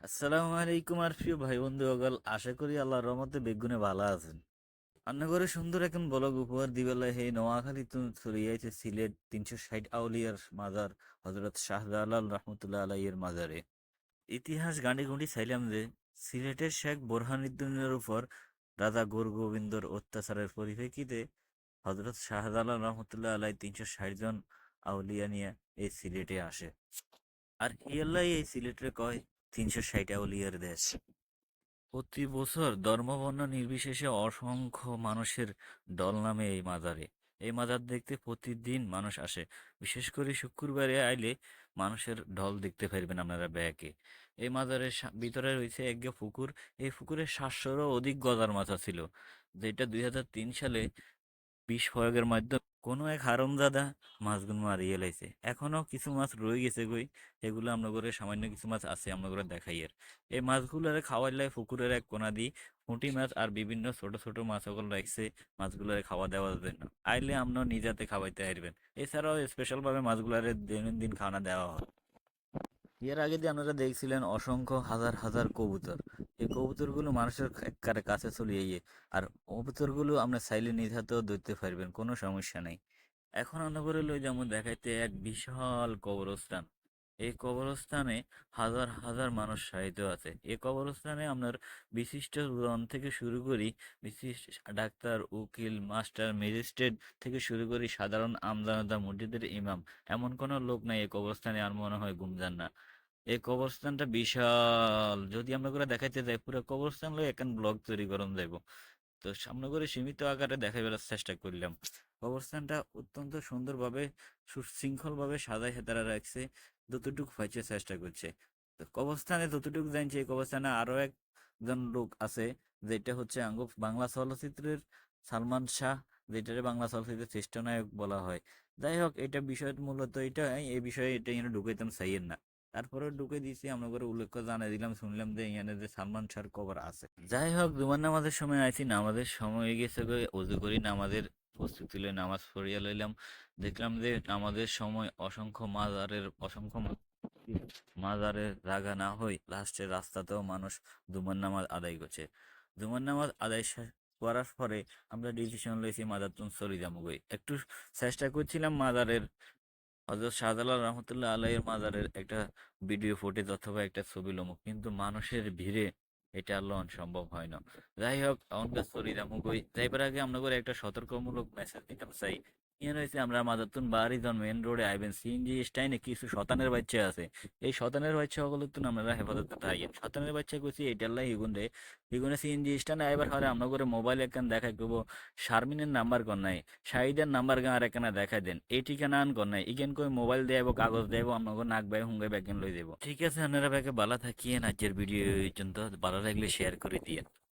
আসসালামু আলাইকুম আর প্রিয় ভাই বন্ধু সকল, আশা করি আল্লাহর রহমতে বেগুনে ভালো আছেন। রান্না করে সুন্দর এখন ব্লগ উপহার দিবেলা হে নোয়াখালী চলে যাইছে সিলেট 360 আউলিয়ার মাজার হজরত শাহজালাল রহমতুল্লাহ আলাইয়ের মাজারে। ইতিহাস গাঁডি গুঁড়ি চাইলাম যে সিলেটের শেখ বোরহানুদ্দিনের উপর রাজা গোর গোবিন্দর অত্যাচারের পরিপ্রেক্ষিতে হজরত শাহজালাল রহমতুল্লাহ আলাই 360 জন আউলিয়া নিয়ে এই সিলেটে আসে। আর ইয়াল্লাই এই সিলেটে কয় 360 আউলিয়ার দেশ। প্রতি বছর ধর্মবর্ণ নির্বিশেষে অসংখ্য মানুষের ঢল নামে এই মাজারে। এই মাজার দেখতে প্রতিদিন মানুষ আসে। বিশেষ করে শুক্রবারে আইলে মানুষের ঢল দেখতে পারবেন আপনারা ব্যাকে। এই মাজারের ভিতরে রয়েছে এক পুকুর। এই পুকুরে 700-রও অধিক গজার মাছ ছিল, যেটা 2003 সালে বিষ প্রয়োগের মাধ্যমে কোনো এক হারামজাদা মাছগুলো মারিয়ে লাইছে। এখনো কিছু মাছ রয়ে গেছে কই, এগুলো আমরা করে সামান্য কিছু মাছ আছে আমরা করে দেখাই। আর এই মাছগুলোরে খাওয়াইলে পুকুরের এক কোনা দি পুঁটি মাছ আর বিভিন্ন ছোট ছোট মাছ ওগুলো রাখছে মাছগুলোরে খাওয়া দেওয়ার জন্য। আইলে আমরা নিজাতে খাওয়াইতে পারবেন। এছাড়াও স্পেশাল ভাবে মাছগুলারে দৈনন্দিন খানা দেওয়া হয়। এর আগে দিয়ে আপনারা দেখছিলেন অসংখ্য হাজার হাজার কবুতর। এই কবুতরগুলো মানুষের একেবারে কাছে চলে গিয়ে, আর কবুতরগুলো আমরা চাইলে নিজ হাতেও ধরতে পারবেন, কোনো সমস্যা নেই। এখন আমরা করে লই যেমন দেখাইতে এক বিশাল কবরস্থান। এই কবরস্থানে হাজার হাজার মানুষ শায়িত আছে। এই কবরস্থানে আপনার বিশিষ্ট জন থেকে শুরু করি, বিশিষ্ট ডাক্তার, উকিল, মাস্টার, ম্যাজিস্ট্রেট থেকে শুরু করি সাধারণ আমজনতা, মসজিদের ইমাম, এমন কোনো লোক নাই এই কবরস্থানে আর মনে হয় গুমজান না। এই কবরস্থানটা বিশাল, যদি আমরা করে দেখাইতে যাই পুরো কবরস্থান লই এখন ব্লগ তৈরি করুন যাইব। তো সামনে করে সীমিত আকারে দেখাইবার চেষ্টা করলাম। কবরস্থানটা অত্যন্ত সুন্দরভাবে সুশৃঙ্খলভাবে সাজাই হেতারা রাখছে, যতটুকু পাইছে চেষ্টা করছে। তো কবরস্থানে যতটুকু জানছে এই কবরস্থানে আরো একজন লোক আছে, যেটা হচ্ছে আঙ্গ বাংলা চলচ্চিত্রের সালমান শাহ, যেটারে বাংলা চলচ্চিত্রের শ্রেষ্ঠ নায়ক বলা হয়। যাই হোক, এটা বিষয় মূলত এটা, এই বিষয়ে এটা এখানে ঢুকাইতাম চাইয়েন না। তারপরে ঢুকে দিয়েছি আমরা করে উল্লেখ জানাই দিলাম, শুনলাম যে এখানে যে সালমান শাহর কবর আছে। যাই হোক, জুমার নামাজের সময় আইছি, নামাজের সময় হয়ে গেছে গো, অজু করি নামাজের প্রস্তুতি লই নামাজ পড়িয়া লইলাম। দেখলাম যে নামাজের সময় অসংখ্য মাজারের জায়গা না হই লাস্টের রাস্তাতেও মানুষ জুমার নামাজ আদায় করছে। জুমার নামাজ আদায় করার পরে আমরা ডিসিশন লইছি মাজার তুন চলে যাবো গই। একটু চেষ্টা করছিলাম মাজারের, হযরত শাহজালাল রহমতুল্লাহ আলাইহির মাজারের একটা ভিডিও ফুটেজ অথবা একটা ছবি লমু, কিন্তু মানুষের ভিড়ে এটা আর লওয়া সম্ভব হয় না। যাই হোক, অনকা চলে যাবো কই যাইবার আগে আমরা করে একটা সতর্কমূলক মেসেজ দিতাম চাই। ইয়ে রয়েছে আমরা মাদারতুন বাড়ি যখন মেন রোডে আইবেন সিএনজি স্টাইনে কিছু শতানের বাচ্চা আছে। এই শতানের বাচ্চা সকল তুন আমরা হেফাজতে থাকেন। শতানের বাচ্চা কইছি এটার লাই হিগুন হিগুনে সিএনজি স্টাইনে আইবার হরে আমরা করে মোবাইল একখান দেখাই করবো শারমিনের নাম্বার কর নাই, শাহিদের নাম্বার গাঁ আর একখানা দেখাই দেন, এই ঠিকানা আন কর নাই, ইগেন কই মোবাইল দেব কাগজ দেব আপনাকে নাক বাই হুঙ্গে ব্যাগেন লই দেব। ঠিক আছে, আপনারা ব্যাগে বালা থাকিয়েন। আজকের ভিডিও এই পর্যন্ত, ভালো লাগলে শেয়ার করে দিয়ে।